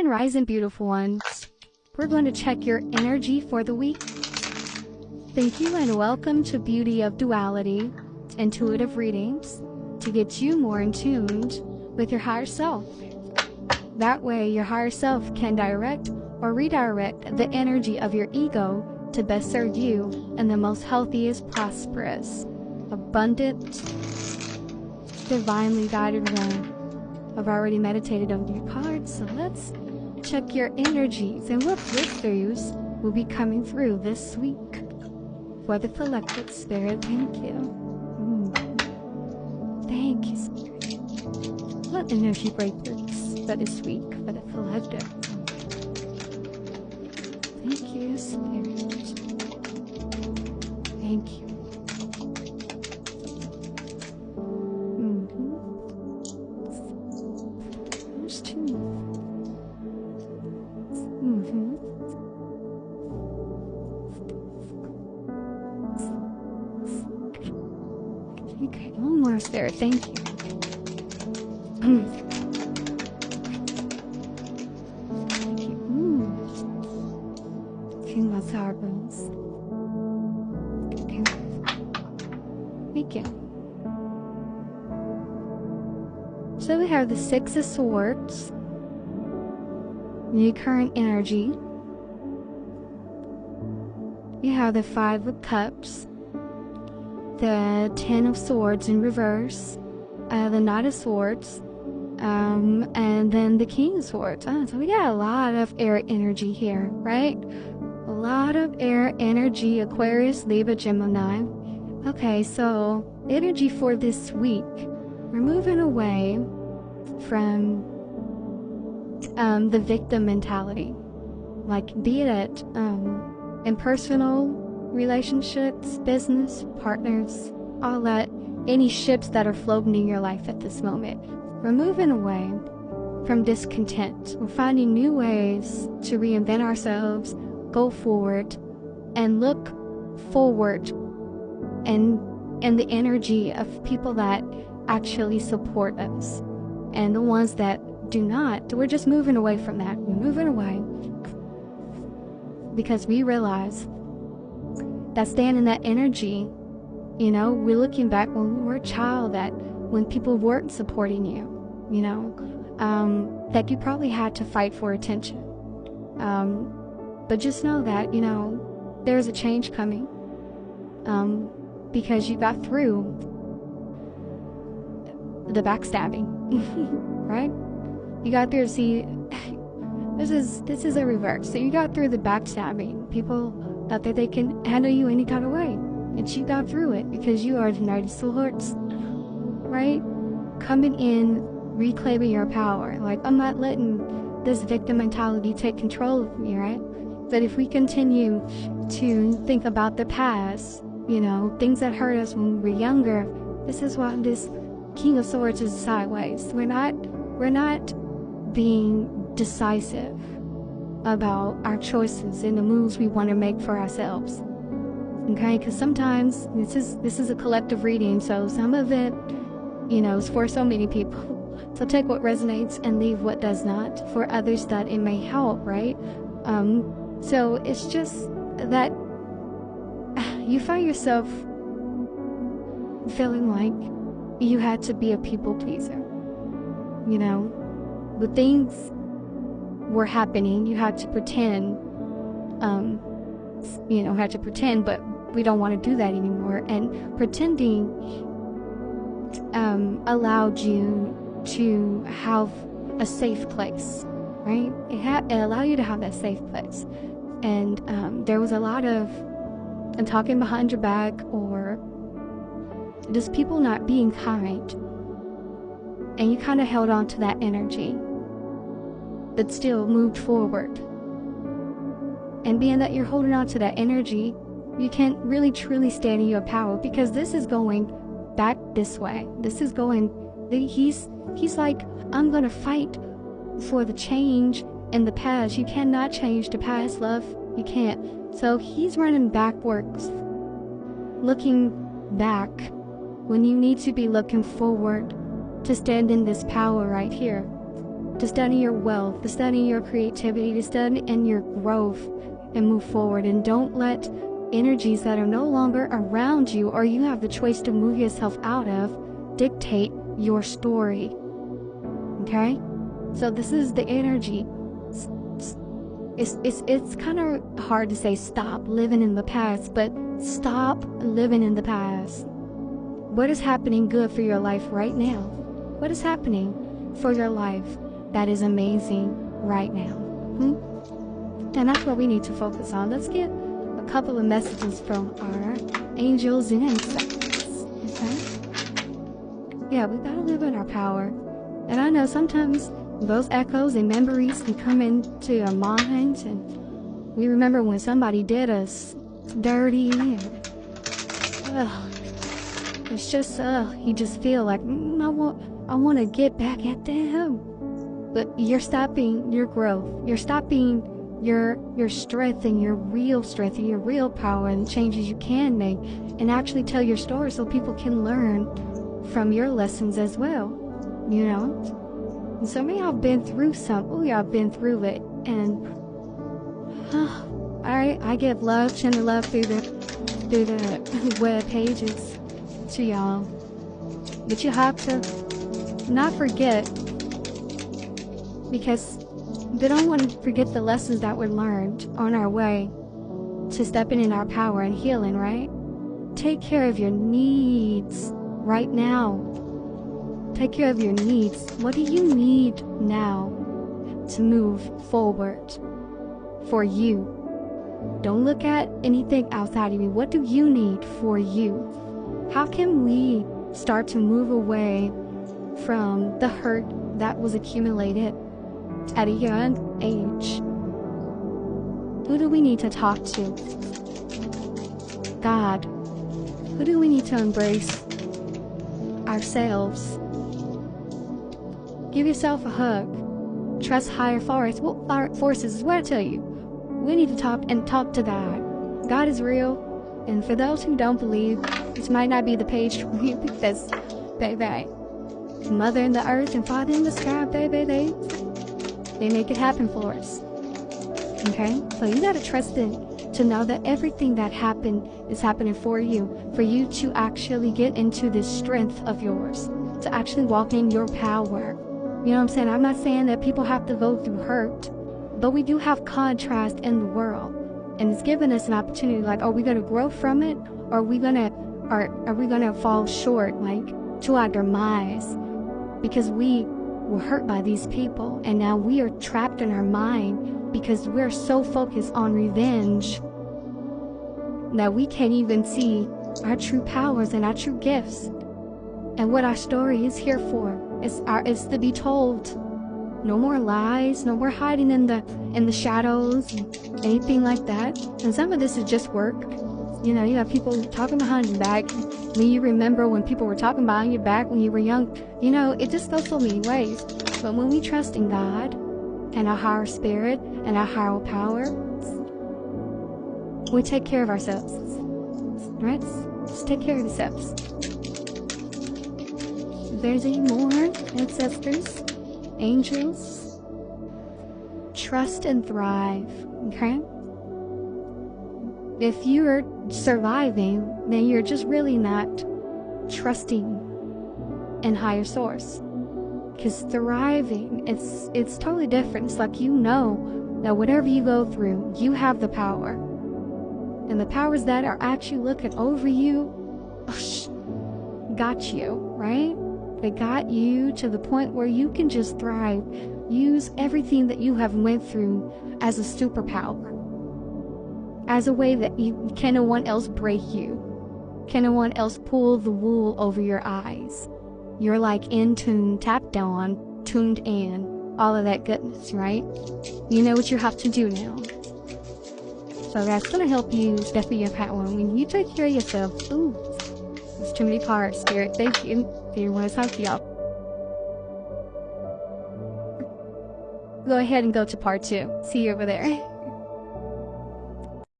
And rising, beautiful ones. We're going to check your energy for the week. Thank you and welcome to Beauty.of.Duality, intuitive readings to get you more in tune with your higher self. That way your higher self can direct or redirect the energy of your ego to best serve you in the most healthiest, prosperous, abundant, divinely guided way. I've already meditated on your cards, so let's check your energies and what breakthroughs will be coming through this week for the collective spirit. Thank you. Thank you, Spirit. What energy breakthroughs for this week for the collective. Thank you, Spirit. Thank you. There's two. Okay, one more, Spirit. Thank you. Thank you. King of Sargons. Thank you. So we have the Six of Swords, the current energy. You have the Five of Cups, the Ten of Swords in reverse, the Knight of Swords, and then the King of Swords. So we got a lot of air energy here, right? A lot of air energy, Aquarius, Libra, Gemini. Okay, so energy for this week. We're moving away from the victim mentality. Like, be it in personal relationships, business, partners, all that, any ships that are floating in your life at this moment. We're moving away from discontent. We're finding new ways to reinvent ourselves, go forward, and look forward and the energy of people that actually support us. And the ones that do not, we're just moving away from that. We're moving away because we realize that staying in that energy, you know, we're looking back when we were a child, that when people weren't supporting you, you know, that you probably had to fight for attention. But just know that, you know, there's a change coming because you got through the backstabbing, right? You got through, see, this is a reverse. So you got through the backstabbing. People thought that they can handle you any kind of way, and you got through it because you are the Knight of Swords, right? Coming in, reclaiming your power. Like, I'm not letting this victim mentality take control of me, right? But if we continue to think about the past, you know, things that hurt us when we were younger, this is why this King of Swords is sideways. We're not being decisive about our choices and the moves we want to make for ourselves. Okay, because sometimes this is a collective reading, so some of it, you know, is for so many people. So take what resonates and leave what does not. For others that it may help, right? So it's just that you find yourself feeling like you had to be a people pleaser. You know, the things were happening, you had to pretend, you know, had to pretend, but we don't want to do that anymore. And pretending allowed you to have a safe place, right? It allowed you to have that safe place. And there was a lot of talking behind your back, or just people not being kind. And you kind of held on to that energy, but still moved forward. And being that you're holding on to that energy, you can't really truly stand in your power, because this is going back this way. This is going, he's like, I'm gonna fight for the change in the past. You cannot change the past, love. You can't. So he's running backwards, looking back when you need to be looking forward to stand in this power right here. to stand in your wealth, to stand in your creativity, to stand in your growth and move forward. And don't let energies that are no longer around you, or you have the choice to move yourself out of, dictate your story. Okay? So this is the energy. It's kind of hard to say stop living in the past, but stop living in the past. What is happening good for your life right now? What is happening for your life that is amazing right now? And that's what we need to focus on. Let's get a couple of messages from our angels and ancestors. Okay? Yeah, we gotta live in our power. And I know sometimes those echoes and memories can come into our minds, and we remember when somebody did us dirty, and it's just you just feel like I want to get back at them. But you're stopping your growth. You're stopping your strength and your real power and changes you can make, and actually tell your story so people can learn from your lessons as well. You know. And some of y'all been through y'all been through it, and I give love, send love through the web pages to y'all. But you have to not forget, because we don't want to forget the lessons that were learned on our way to stepping in our power and healing, right? Take care of your needs right now. Take care of your needs. What do you need now to move forward for you? Don't look at anything outside of you. What do you need for you? How can we start to move away from the hurt that was accumulated at a young age? Who do we need to talk to? God. Who do we need to embrace? Ourselves. Give yourself a hug. Trust higher forces is what I tell you. We need to talk to God. God is real. And for those who don't believe, this might not be the page for you, because, baby, Mother in the earth and Father in the sky, baby, they make it happen for us. Okay? So you gotta trust it to know that everything that happened is happening for you to actually get into this strength of yours, to actually walk in your power. You know what I'm saying? I'm not saying that people have to go through hurt, but we do have contrast in the world, and it's given us an opportunity. Like, are we gonna grow from it, or are we gonna fall short, like to our demise, because we were hurt by these people, and now we are trapped in our mind because we're so focused on revenge that we can't even see our true powers and our true gifts and what our story is here for. It's to be told. No more lies, no more hiding in the shadows, anything like that. And some of this is just work. You know, you have people talking behind your back. When you remember when people were talking behind your back when you were young, you know, it just goes so many ways. But when we trust in God and our higher spirit and our higher power, we take care of ourselves. Right? Just take care of yourselves. If there's any more ancestors, angels, trust and thrive. Okay? If you're surviving, then you're just really not trusting in higher source. Because thriving, it's totally different. It's like, you know that whatever you go through, you have the power. And the powers that are actually looking over you, got you, right? They got you to the point where you can just thrive. Use everything that you have went through as a superpower. As a way that can no one else break you. Can no one else pull the wool over your eyes. You're like in tune, tapped on, tuned in, all of that goodness, right? You know what you have to do now. So that's going to help you step in your power. When you take care of yourself, ooh, there's too many cards, Spirit. Thank you. Do you want to talk to y'all? Go ahead and go to part 2. See you over there.